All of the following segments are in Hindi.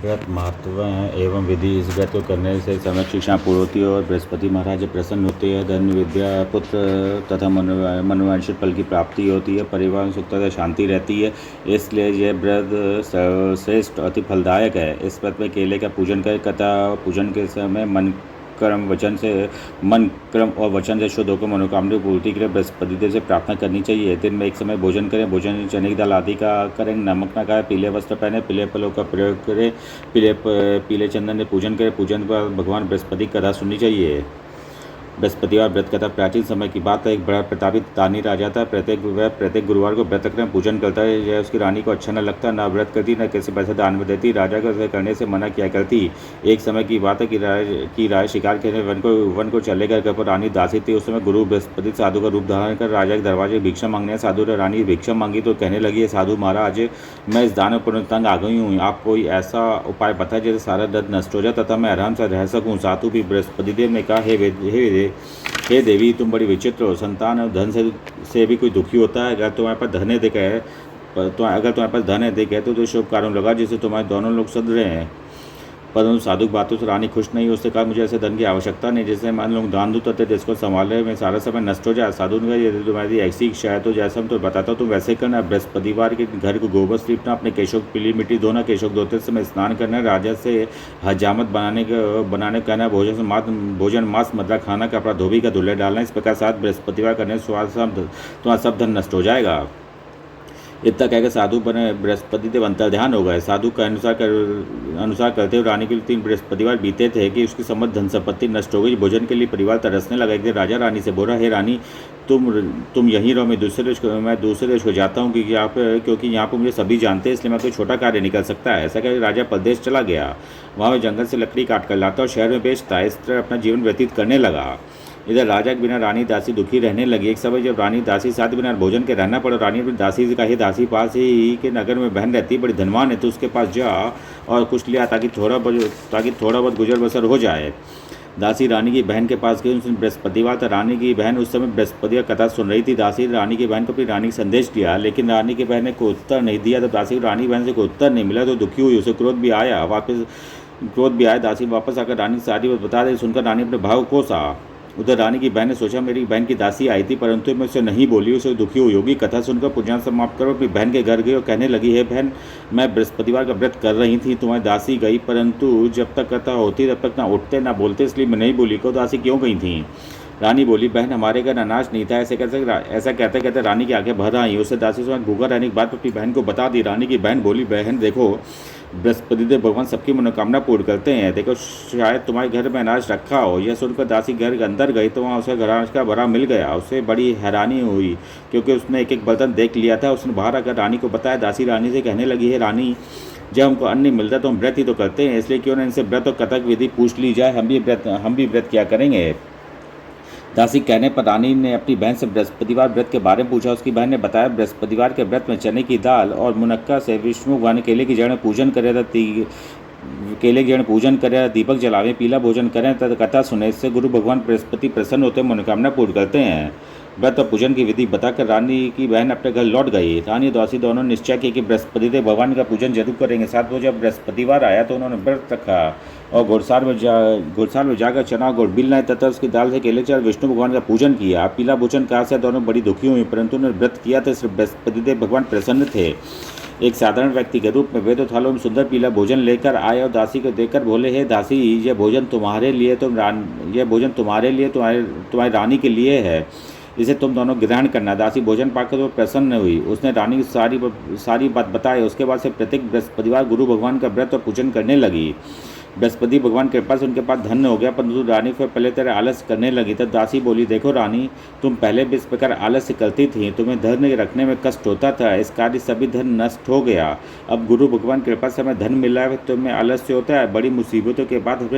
व्रत महत्व एवं विधि। इस व्रत को करने से समस्त शिक्षा पूर्ण होती है और बृहस्पति महाराज प्रसन्न होते हैं। धन विद्या पुत्र तथा मनोवांछित फल की प्राप्ति होती है। परिवार में सुख तथा शांति रहती है। इसलिए यह व्रत श्रेष्ठ अति फलदायक है। इस व्रत में केले का पूजन करें। कथा पूजन के समय मन क्रम और वचन से शुद्ध होकर मनोकामना की पूर्ति के लिए बृहस्पति देव से प्रार्थना करनी चाहिए। दिन में एक समय भोजन करें। भोजन चने की दाल आदि का करें। नमक न खाएं। पीले वस्त्र पहने। पीले फलों का प्रयोग करें। पीले चंदन से पूजन करें। पूजन पर भगवान बृहस्पति की कथा सुननी चाहिए। बृहस्पतिवार व्रत कथा प्राचीन समय की बात है। एक बड़ा प्रतापी दानी राजा था। प्रत्येक गुरुवार को व्रत करके पूजन करता है। यह उसकी रानी को अच्छा न लगता, न व्रत करती, न किसी पैसे दान में देती। राजा को ऐसे करने से मना किया करती। एक समय की बात है कि राय शिकार खेलने वन को चले गए। घर पर रानी दासी थी। उस समय गुरु बृहस्पति साधु का रूप धारण कर राजा के दरवाजे भिक्षा मांगने। साधु ने रानी भिक्षा मांगी तो कहने लगी, साधु महाराज, मैं इस दान में पूर्ण तंग आ गई हूँ। आप कोई ऐसा उपाय बताए जिससे सारा दर्द नष्ट हो जाए तथा मैं आराम से रह सकूँ। साधु भी बृहस्पति देव ने कहा, हे देवी, तुम बड़ी विचित्र हो। संतान और धन से भी कोई दुखी होता है। अगर तुम्हारे पास धन है देख है तो शुभ कार्यों लगा जिससे तुम्हारे दोनों लोग सद रहे हैं। परंतु साधु की बातों से रानी खुश नहीं। उसने कहा, मुझे ऐसे धन की आवश्यकता नहीं जिससे मान लोग दान दूँ तथा जिसको संभाले में सारा समय नष्ट हो जाए। साधु ने कहा, यदि तुम्हारी ऐसी इच्छा है तो जैसा मैं तो बताता हूँ तुम वैसे करना। बृहस्पतिवार के घर को गोबर से लीपना। अपने केशों की पीली मिट्टी धोना। केशों को धोते समय स्नान करना। राजा से हजामत बनाने कहना। भोजन मांस मदिरा खाना। कपड़ा धोबी का धुले डालना। इस प्रकार साथ बृहस्पतिवार करने से तुम्हारा सब धन नष्ट हो जाएगा। इतना कहकर साधु बने बृहस्पति देव अंतर्ध्यान हो गए। साधु के अनुसार करते हुए रानी के लिए 3 बृहस्पतिवार बीते थे कि उसकी समस्त धन संपत्ति नष्ट हो गई। भोजन के लिए परिवार तरसने लगा। एक दिन राजा रानी से बोला, हे रानी, तुम यहीं रहो। मैं दूसरे देश को जाता हूँ क्योंकि यहाँ पर मुझे सभी जानते हैं, इसलिए मैं कोई छोटा कार्य नहीं कर सकता है। ऐसा कहकर राजा परदेश चला गया। वहाँ वह जंगल से लकड़ी काट कर लाता और शहर में बेचता। इस तरह अपना जीवन व्यतीत करने लगा। इधर राजा के बिना रानी दासी दुखी रहने लगी। एक समय जब रानी दासी साथ बिना भोजन के रहना पड़ा, रानी अपनी दासी से कही, दासी पास ही के नगर में बहन रहती, बड़ी धनवान है, तो उसके पास जा और कुछ लिया ताकि थोड़ा बहुत गुजर बसर हो जाए। दासी रानी की बहन के पास गई। उसने बृहस्पतिवार था। रानी की बहन उस समय बृहस्पति का कथा सुन रही थी। दासी रानी की बहन को अपनी रानी का संदेश दिया, लेकिन रानी की बहन ने कोई उत्तर नहीं दिया। तो दासी रानी बहन से कोई उत्तर नहीं मिला तो दुखी हुई। उसे क्रोध भी आया। दासी वापस आकर रानी की सारी बात बता दी। सुनकर रानी अपने भाव को कोसा। उधर रानी की बहन ने सोचा, मेरी बहन की दासी आई थी परंतु मैं उसे नहीं बोली। उसे दुखी हुई होगी। कथा सुनकर पूजन समाप्त करो अपनी बहन के घर गई और कहने लगी, हे बहन, मैं बृहस्पतिवार का व्रत कर रही थी, तुम्हारी दासी गई, परंतु जब तक कथा होती तब तक ना उठते ना बोलते, इसलिए मैं नहीं बोली। को दासी क्यों गई थी? रानी बोली, बहन, हमारे घर अनाज नहीं था। ऐसा कहते कहते रानी की आंखें भर आई। उसे दासी से भूखा रहने की बात अपनी बहन को बता दी। रानी की बहन बोली, बहन देखो, बृहस्पति देव भगवान सबकी मनोकामना पूर्ण करते हैं। देखो, शायद तुम्हारे घर में अनाज रखा हो। यह सुनकर दासी घर के अंदर गई तो वहाँ उसे अनाज का भरा मिल गया। उसे बड़ी हैरानी हुई क्योंकि उसने एक एक बर्तन देख लिया था। उसने बाहर आकर रानी को बताया। दासी रानी से कहने लगी, है रानी, जब हमको अन्न नहीं मिलता तो हम व्रत ही तो करते हैं, इसलिए क्यों ना इनसे व्रत और कथक विधि पूछ ली जाए। हम भी व्रत किया करेंगे। दासी कहने पर रानी ने अपनी बहन से बृहस्पतिवार व्रत के बारे में पूछा। उसकी बहन ने बताया, बृहस्पतिवार के व्रत में चने की दाल और मुनक्का से विष्णु भगवान केले की जड़ में पूजन करें, दीपक जलावे, पीला भोजन करें तथा कथा सुने। इससे गुरु भगवान बृहस्पति प्रसन्न होते मनोकामना पूर्ण करते हैं। व्रत और पूजन की विधि बताकर रानी की बहन अपने घर लौट गई। रानी और दासी दोनों निश्चय किया कि बृहस्पति देव भगवान का पूजन जरूर करेंगे। साथ वो जब बृहस्पतिवार आया तो उन्होंने व्रत रखा और घुड़साल में जाकर चना गुड़ बिल लाए तथा उसकी दाल से केले चार विष्णु भगवान का पूजन किया। पीला भोजन कहा से दोनों बड़ी दुखी हुई, परंतु उन्होंने व्रत किया तो सिर्फ बृहस्पति देव भगवान प्रसन्न थे। एक साधारण व्यक्ति के रूप में वे तो थालों में सुंदर पीला भोजन लेकर आए और दासी को देखकर बोले, हे दासी, यह भोजन तुम्हारे लिए तुम्हारी रानी के लिए है, इसे तुम दोनों ग्रहण करना। दासी भोजन पाकर वो प्रसन्न हुई। उसने रानी की सारी बात बताई। उसके बाद से प्रत्येक बृहस्पतिवार गुरु भगवान का व्रत और पूजन करने लगी। बृहस्पति भगवान के कृपा से उनके पास धन हो गया, परंतु रानी फिर पहले तरह आलस करने लगी। तब दासी बोली, देखो रानी, तुम पहले भी इस प्रकार आलस्य करती थी, तुम्हें धन रखने में कष्ट होता था, इस कार्य सभी धन नष्ट हो गया। अब गुरु भगवान की कृपा से हमें धन मिला है, तुम्हें आलस्य होता है। बड़ी मुसीबतों के बाद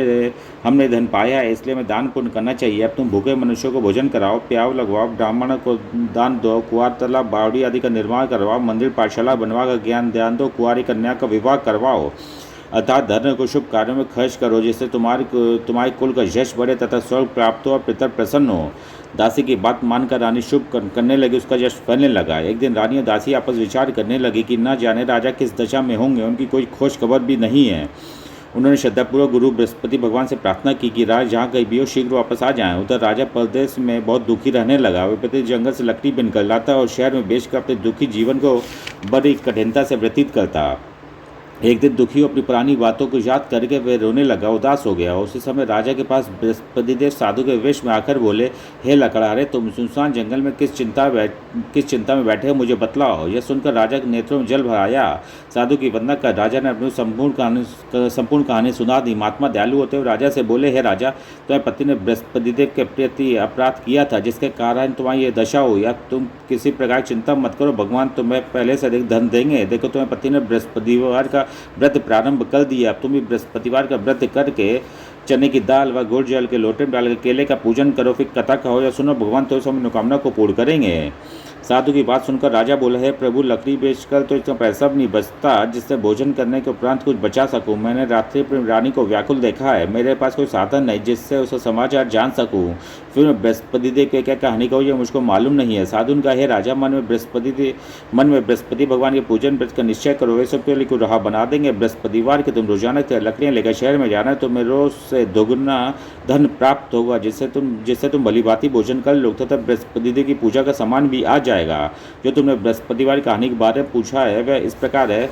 हमने धन पाया है, इसलिए हमें दान पुण्य करना चाहिए। अब तुम भूखे मनुष्यों को भोजन कराओ, प्याव लगवाओ, ब्राह्मण को दान दो, कुआर तालाब बावड़ी आदि का निर्माण करवाओ, मंदिर पाठशाला बनवा कर ज्ञान ध्यान दो, कुआरी कन्या का विवाह करवाओ, अर्थात धन को शुभ कार्यों में खर्च करो, जिससे तुम्हारे कुल का यश बढ़े तथा स्वर्ग प्राप्त हो और पितर प्रसन्न हो। दासी की बात मानकर रानी शुभ करने लगी, उसका यश फैलने लगा। एक दिन रानी और दासी आपस विचार करने लगी कि न जाने राजा किस दशा में होंगे, उनकी कोई खोज खबर भी नहीं है। उन्होंने श्रद्धापूर्वक गुरु बृहस्पति भगवान से प्रार्थना की कि राज जहाँ कहीं भी हो शीघ्र वापस आ जाएं। उधर राजा परदेश में बहुत दुखी रहने लगा। वह प्रति जंगल से लकड़ी बिनकर लाता और शहर में बेचकर अपने दुखी जीवन को बड़ी कठिनता से व्यतीत करता। एक दिन दुखी अपनी पुरानी बातों को याद करके वह रोने लगा, उदास हो गया। उसी समय राजा के पास बृहस्पति देव साधु के वेश में आकर बोले, हे लकड़हारे, तुम सुनसान जंगल में किस चिंता में बैठे हो, मुझे बतलाओ। यह सुनकर राजा के नेत्रों में जल भर आया। साधु की वंदना कर राजा ने अपनी संपूर्ण कहानी सुना दी। महात्मा दयालु होते हुए राजा से बोले, हे राजा, तुम्हारे पति ने बृहस्पति देव के प्रति अपराध किया था, जिसके कारण तुम्हारी ये दशा हो। या तुम किसी प्रकार चिंता मत करो, भगवान तुम्हें पहले से अधिक धन देंगे। देखो, तुम्हारे पति ने बृहस्पतिवार का व्रत प्रारंभ कर दिया। अब तुम भी बृहस्पतिवार का व्रत करके चने की दाल व गुड़ जल के लोटे में डालकर केले का पूजन करो, फिर कथा कहो या सुनो, भगवान तो सब मनोकामना को पूर्ण करेंगे। साधु की बात सुनकर राजा बोला, है प्रभु, लकड़ी बेचकर तो इतना पैसा भी नहीं बचता जिससे भोजन करने के उपरांत कुछ बचा सकूं। मैंने रात्रि पर रानी को व्याकुल देखा है, मेरे पास कोई साधन नहीं जिससे उसका समाचार जान सकूं। फिर मैं बृहस्पति देव के क्या कहानी कहूँ, यह मुझको मालूम नहीं है। साधु ने कहा, हे राजा, मन में बृहस्पति भगवान के पूजन व्रत का निश्चय करो, वे सब तो को रहा बना देंगे। बृहस्पतिवार के तुम रोजाना लकड़ियाँ लेकर शहर में जाना, तो मैं रोज से दोगुना धन प्राप्त होगा, जिससे तुम भली भांति भोजन कर लो तथा बृहस्पति देव की पूजा का सामान भी आ जाएगा। जो तुमने बृहस्पतिवार कहानी के बारे में पूछा है वह इस प्रकार है।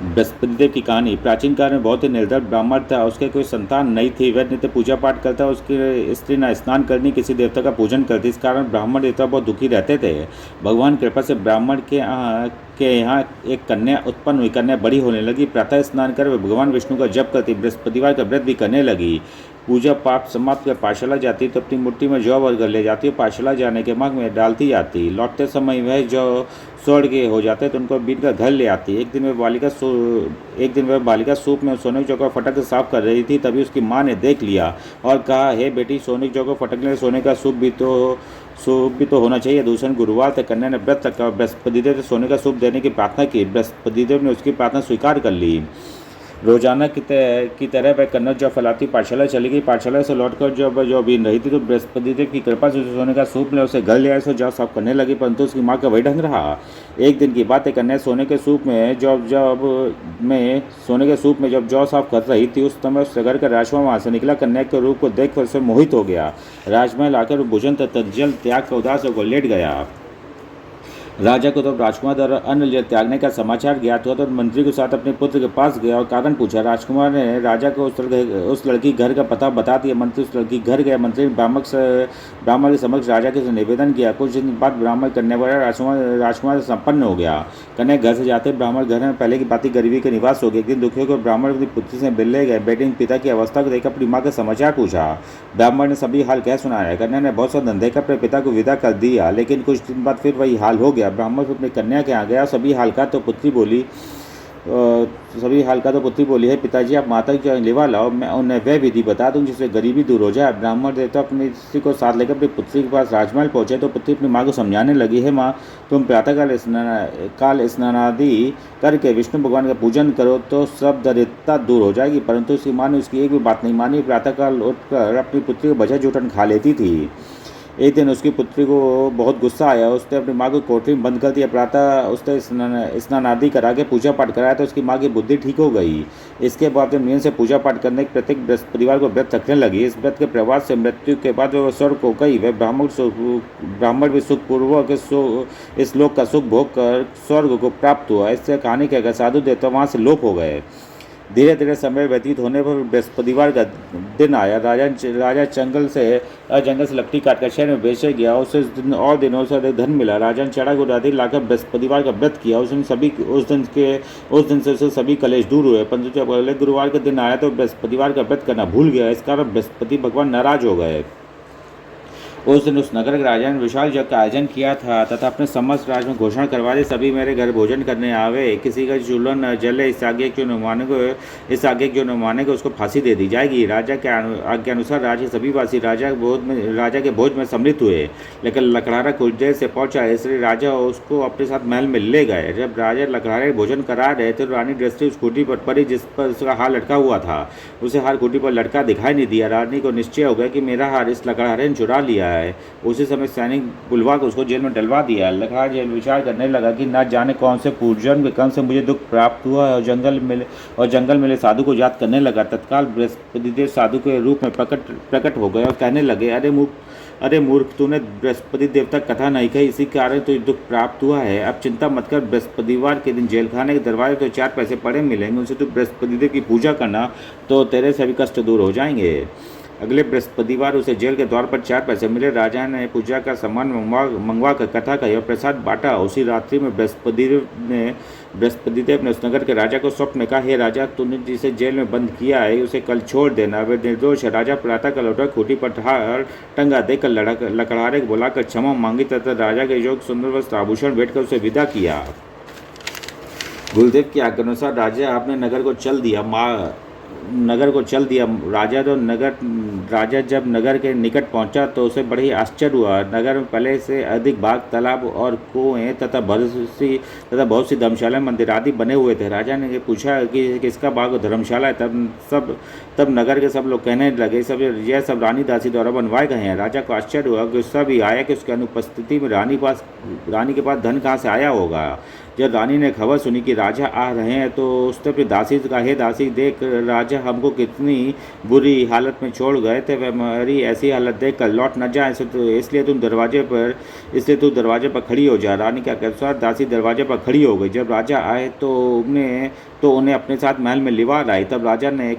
बृहस्पति देव की कहानी। प्राचीन काल में बहुत ही निर्धन ब्राह्मण था, उसके कोई संतान नहीं थी। वह नित्य पूजा पाठ करता, उसकी स्त्री न स्नान करनी किसी देवता का पूजन करती। इस कारण ब्राह्मण देवता बहुत दुखी रहते थे। भगवान की कृपा से ब्राह्मण के यहाँ एक कन्या उत्पन्न हुई। कन्या बड़ी होने लगी, प्रातः स्नान कर वह भगवान विष्णु का जप करती, बृहस्पतिवार का व्रत भी करने लगी। पूजा पाठ समाप्त कर पाठशाला जाती तो अपनी मुट्ठी में जौ भरकर ले जाती और पाठशाला जाने के मार्ग में डालती जाती। लौटते समय वह जौ सड़ के हो जाते तो उनको बीन कर घर ले आती। एक दिन वह बालिका सूप में सोने की चौका फटक से साफ कर रही थी, तभी उसकी माँ ने देख लिया और कहा, हे बेटी, सोने की चौका फटकने सोने का सूप भी तो होना चाहिए। दूसरे गुरुवार तक कन्या ने व्रत रखा, बृहस्पति देव से सोने का सूप देने की प्रार्थना की। बृहस्पति देव ने उसकी प्रार्थना स्वीकार कर ली। रोजाना की तरह वह कन्या जब फैलाती पाठशाला चली गई। पाठशाला से लौटकर जब जो बीन रही थी तो बृहस्पति देव की कृपा से सोने का सूप ले उसे घर ले आए, सो जब साफ करने लगी, परंतु उसकी माँ का वही ढंग रहा। एक दिन की बात है, कन्या सोने के सूप में जब जौ साफ कर रही थी, उस समय उस घर का राजकुमार वहाँ से निकला। कन्या के रूप को देखकर उसे मोहित हो गया। राजमहल आकर भोजन तत्जल त्याग कर उदास होकर लेट गया। राजा को तो राजकुमार द्वारा अन्न त्यागने का समाचार ज्ञात हुआ तो मंत्री के साथ अपने पुत्र के पास गया और कारण पूछा। राजकुमार ने राजा को उस लड़की घर का पता बता दिया। मंत्री उस लड़की घर गया। मंत्री ने ब्राह्मण के समक्ष राजा के निवेदन किया। कुछ दिन बाद ब्राह्मण कन्या वाला राजकुमार से संपन्न हो गया। कन्या घर से जाते ब्राह्मण घर में पहले की बाती गरीबी के निवास हो गया। एक दिन दुखियों को ब्राह्मण अपनी पुत्री से मिलने गए। बेटे ने पिता की अवस्था को देखकर अपनी माँ का समाचार पूछा। ब्राह्मण ने सभी हाल कह सुनाया। कन्या ने बहुत सा धन देकर अपने पिता को विदा कर दिया, लेकिन कुछ दिन बाद फिर वही हाल हो गया। ब्राह्मण अपनी कन्या के यहाँ गया। सभी हाल का तो पुत्री बोली, है पिताजी, आप माता की लेवा लाओ, मैं उन्हें वह विधि बता दूं जिससे गरीबी दूर हो जाए। ब्राह्मण देवता अपनी स्त्री को साथ लेकर अपनी पुत्री के पास राजमहल पहुंचे तो पुत्री अपनी माँ को समझाने लगी, है माँ, तुम प्रातःकाल स्नान आदि करके विष्णु भगवान का पूजन करो तो सब दरिद्रता दूर हो जाएगी। परंतु उसकी माँ ने उसकी एक भी बात नहीं मानी। प्रातःकाल उठकर अपनी पुत्री को बजा जूठन खा लेती थी। एक दिन उसकी पुत्री को बहुत गुस्सा आया। उसने अपनी माँ को कोठरी में बंद कर दिया। प्रातः उसने स्नान आदि करा के पूजा पाठ कराया तो उसकी माँ की बुद्धि ठीक हो गई। इसके बाद वे नियम से पूजा पाठ करने के प्रत्येक बृहस्पतिवार को व्रत रखने लगी। इस व्रत के प्रभाव से मृत्यु के बाद वह स्वर्ग को गई। वह ब्राह्मण भी सुखपूर्वक इस लोक का सुख भोग कर स्वर्ग को प्राप्त हुआ। इससे कहानी कहकर साधु देवता वहाँ से लोप हो गए। धीरे धीरे समय व्यतीत होने पर बृहस्पतिवार का दिन आया। राजा जंगल से लकड़ी काटकर शहर में बेचे गया। उसे दिनों से अधिक धन मिला। राजा ने चढ़ा गुड़ादी लाकर बृहस्पतिवार का व्रत किया। उस दिन से उसे सभी कलेश दूर हुए। परंतु जब अगले गुरुवार का दिन आया तो बृहस्पतिवार का व्रत करना भूल गया। इस कारण बृहस्पति भगवान नाराज हो गए। उस दिन उस नगर के राजा ने विशाल यज्ञ का आयोजन किया था तथा अपने समस्त राज में घोषणा करवा दी, सभी मेरे घर भोजन करने आवे, किसी का चूल्हा न जले, इस आज्ञा जो न मानेगा उसको फांसी दे दी जाएगी। राजा के आज्ञा अनुसार राज्य के सभी वासी राजा के भोज में सम्मिलित हुए, लेकिन लकड़हारा कुछ देर से पहुंचा, इसलिए राजा उसको अपने साथ महल में ले गए। जब राजा लकड़हारे भोजन करा रहे थे तो रानी दृष्टि उस खूंटी पर पड़ी जिस पर उसका हार लटका हुआ था। उसे हार खूंटी पर लटका दिखाई नहीं दिया। रानी को निश्चय हो गया कि मेरा हार इस लकड़हारे ने चुरा लिया है। उसी समय सैनिक बुलवा कर उसको जेल में डलवा दिया। लखा जेल विचार करने लगा कि न जाने कौन से पूर्वजन्म के कर्म से मुझे दुख प्राप्त हुआ है, और जंगल मिले साधु को याद करने लगा। तत्काल बृहस्पतिदेव साधु के रूप में प्रकट हो गए और कहने लगे, अरे मूर्ख, तूने बृहस्पति देवता कथा नहीं कही, इसी कारण तो दुख प्राप्त हुआ है। अब चिंता मत कर, बृहस्पतिवार के दिन जेलखाने के दरवाजे तो 4 पैसे पड़े मिलेंगे, उनसे तू बृहस्पति देव की पूजा करना तो तेरे सभी कष्ट दूर हो जाएंगे। अगले बृहस्पतिवार उसे जेल के द्वार पर 4 पैसे मिले। राजा ने पूजा का सामान मंगवा कर कथा कही और प्रसाद बांटा। उसी रात्रि में बृहस्पतिदेव ने उस नगर के राजा को स्वप्न में कहा, हे राजा, तूने जिसे जेल में बंद किया है उसे कल छोड़ देना, वे निर्दोष है। राजा प्रातः काल उठा, खूंटी पर टंगा देकर लकड़हारे को बुलाकर क्षमा मांगी तथा राजा के योग सुंदर वस्त्र आभूषण भेंटकर उसे विदा किया। गुरुदेव की आज्ञा अनुसार राजा अपने नगर को चल दिया। राजा जब नगर के निकट पहुंचा तो उसे बड़े ही आश्चर्य हुआ। नगर में पहले से अधिक बाग, तालाब और कुएं तथा बहुत सी धर्मशाला, मंदिर आदि बने हुए थे। राजा ने पूछा कि किसका बाग और धर्मशाला है। तब नगर के सब लोग कहने लगे, यह सब रानी दासी द्वारा बनवाए गए हैं। राजा को आश्चर्य हुआ, गुस्सा भी आया कि उसकी अनुपस्थिति में रानी के पास धन कहाँ से आया होगा। जब रानी ने खबर सुनी कि राजा आ रहे हैं तो उसने अपनी दासी से कहा, हे दासी, देख राजा हमको कितनी बुरी हालत में छोड़ गए थे, वह हमारी ऐसी हालत देख कर लौट न जाए, इसलिए तू दरवाजे पर खड़ी हो जा। रानी के अनुसार दासी दरवाजे पर खड़ी हो गई। जब राजा आए तो उन्हें अपने साथ महल में लिवा लाई। तब राजा ने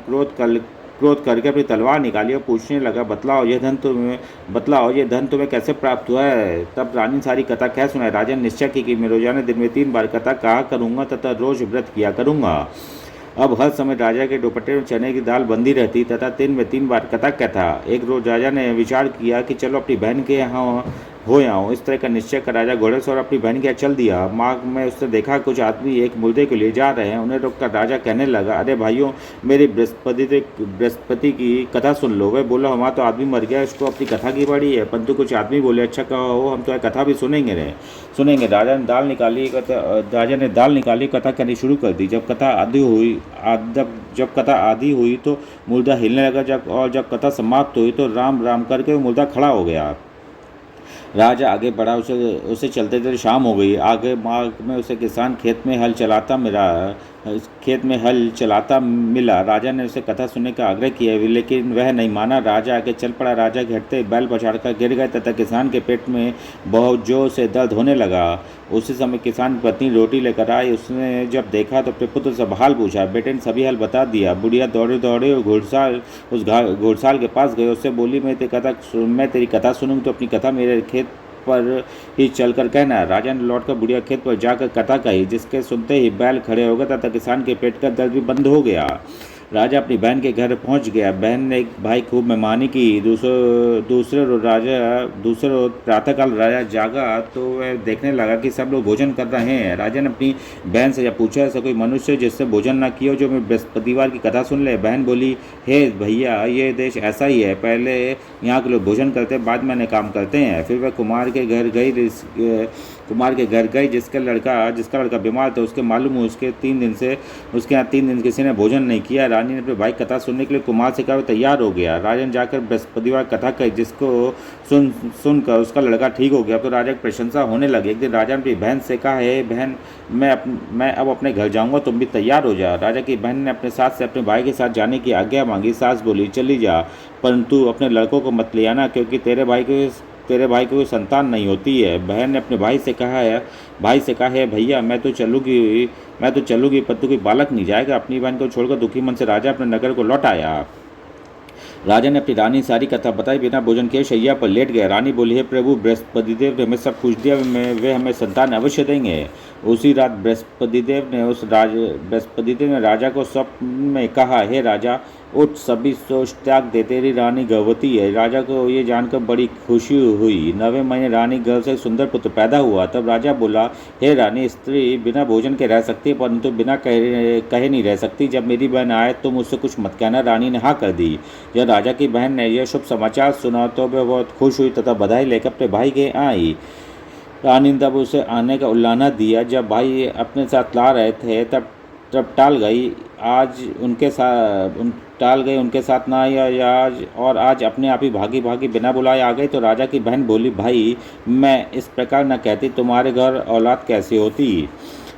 क्रोध करके अपनी तलवार निकाली और पूछने लगा, बतलाओ ये धन तुम्हें कैसे प्राप्त हुआ है। तब रानी सारी कथा कह सुनाई। राजा ने निश्चय की कि मैं रोजाना दिन में 3 बार कथा कहा करूँगा तथा रोज व्रत किया करूँगा। अब हर समय राजा के दुपट्टे में चने की दाल बंदी रहती तथा दिन में 3 बार कथा कहता। एक रोज राजा ने विचार किया कि चलो अपनी बहन के यहाँ हो आऊँ। इस तरह का निश्चय कर राजा घोड़े से और अपनी बहन के यहाँ चल दिया। मार्ग में उसने देखा कुछ आदमी एक मुर्दे को ले जा रहे हैं। उन्हें रोककर राजा कहने लगा, अरे भाइयों, मेरी बृहस्पति की कथा सुन लो। वह बोला, हमारा तो आदमी मर गया, इसको अपनी कथा की पड़ी है। परंतु कुछ आदमी बोले, अच्छा कहो, हम तो कथा भी सुनेंगे। राजा ने दाल निकाली, कथा कहनी शुरू कर दी। जब कथा आधी हुई तो मुर्दा हिलने लगा। जब कथा समाप्त हुई तो राम राम करके मुर्दा खड़ा हो गया। राजा आगे बढ़ा, उसे चलते चलते शाम हो गई। आगे मार्ग में उसे किसान खेत में हल चलाता मिला। राजा ने उसे कथा सुनने का आग्रह किया, लेकिन वह नहीं माना। राजा आगे चल पड़ा। राजा घटते बैल पछाड़कर गिर गए तथा किसान के पेट में बहुत जोर से दर्द होने लगा। उसी समय किसान की पत्नी रोटी लेकर आई। उसने जब देखा तो अपने पुत्र से हाल पूछा। बेटे ने सभी हाल बता दिया। बुढ़िया दौड़े घोड़साल के पास गए। उससे बोली, मैं तेरी कथा सुनूंगी तो अपनी कथा मेरे खेत पर ही चलकर कहना। राजा ने लौटकर बुढ़िया खेत पर जाकर कथा कही, जिसके सुनते ही बैल खड़े हो गए तथा किसान के पेट का दर्द भी बंद हो गया। राजा अपनी बहन के घर पहुंच गया। बहन ने एक भाई खूब मेहमानी की। दूसरे रोज प्रातःकाल राजा जागा तो वह देखने लगा कि सब लोग भोजन कर रहे हैं। राजा ने अपनी बहन से पूछा, ऐसा कोई मनुष्य जिससे भोजन ना किया जो मैं बृहस्पतिवार की कथा सुन ले। बहन बोली, हे भैया, ये देश ऐसा ही है, पहले यहाँ के लोग भोजन करते हैं, बाद में अन्य काम करते हैं। फिर वह कुमार के घर गई जिसका लड़का बीमार था। उसके मालूम हुआ उसके यहाँ 3 दिन किसी ने भोजन नहीं किया। रानी ने अपने भाई कथा सुनने के लिए कुमार से कहा, वो तैयार हो गया। राजा ने जाकर बृहस्पतिवार कथा कही, जिसको सुनकर उसका लड़का ठीक हो गया। तो राजा की प्रशंसा होने लगी। एक दिन राजा ने अपनी बहन से कहा, हे बहन, मैं अब अपने घर जाऊंगा, तुम भी तैयार हो जा। राजा की बहन ने अपने सास से अपने भाई के साथ जाने की आज्ञा मांगी। सास बोली, चली जा, परंतु अपने लड़कों को मत ले आना, क्योंकि तेरे भाई को कोई संतान नहीं होती है। बहन ने अपने भाई से कहा है, भैया, मैं तो चलूँगी, परंतु कोई बालक नहीं जाएगा। अपनी बहन को छोड़कर दुखी मन से राजा अपने नगर को लौट आया। राजा ने अपनी रानी सारी कथा बताई। बिना भोजन के शैया पर लेट गए। रानी बोली, हे प्रभु, बृहस्पतिदेव ने हमें सब कुछ दिया, वे हमें संतान अवश्य देंगे। उसी रात बृहस्पतिदेव ने राजा को स्वप्न में कहा, हे राजा, उठ, सभी सोच त्याग दे, तेरी रानी गर्भवती है। राजा को ये जानकर बड़ी खुशी हुई। 9वें महीने रानी गर्भ से सुंदर पुत्र पैदा हुआ। तब राजा बोला, हे रानी, स्त्री बिना भोजन के रह सकती है, परंतु बिना कहे नहीं रह सकती। जब मेरी बहन आए तो मुझसे कुछ मत कहना। रानी ने हाँ कर दी। जब राजा की बहन ने यह शुभ समाचार सुना तो वह बहुत खुश हुई तथा बधाई लेकर अपने भाई के आई। रानी ने तब उसे आने का उल्लाना दिया। जब भाई अपने साथ ला रहे थे तब टाल गई। टाल गए, उनके साथ ना आई और आज अपने आप ही भागी भागी बिना बुलाए आ गई। तो राजा की बहन बोली, भाई मैं इस प्रकार न कहती, तुम्हारे घर औलाद कैसे होती।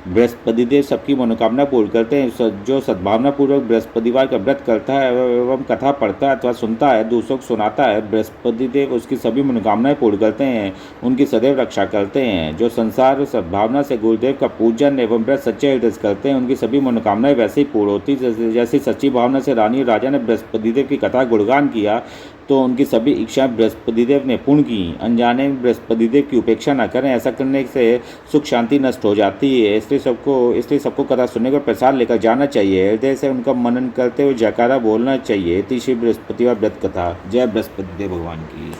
बृहस्पति देव सबकी मनोकामना पूर्ण करते हैं। जो सद्भावना पूर्वक बृहस्पतिवार का व्रत करता है एवं कथा पढ़ता है अथवा सुनता है, दूसरों को सुनाता है, बृहस्पति देव उसकी सभी मनोकामनाएं पूर्ण करते हैं, उनकी सदैव रक्षा करते हैं। जो संसार सद्भावना से गुरुदेव का पूजन एवं व्रत सच्चे हृदय से करते हैं, उनकी सभी मनोकामनाएं वैसे ही पूर्ण होती। जैसी सच्ची भावना से रानी और राजा ने बृहस्पति देव की कथा गुणगान किया, तो उनकी सभी इच्छाएं बृहस्पति देव ने पूर्ण की। अनजाने में बृहस्पति देव की उपेक्षा न करें, ऐसा करने से सुख शांति नष्ट हो जाती है। इसलिए सबको कथा सुनने का प्रसाद लेकर जाना चाहिए, हृदय से उनका मनन करते हुए जयकारा बोलना चाहिए। इति श्री बृहस्पतिवार व्रत कथा। जय बृहस्पति देव भगवान की।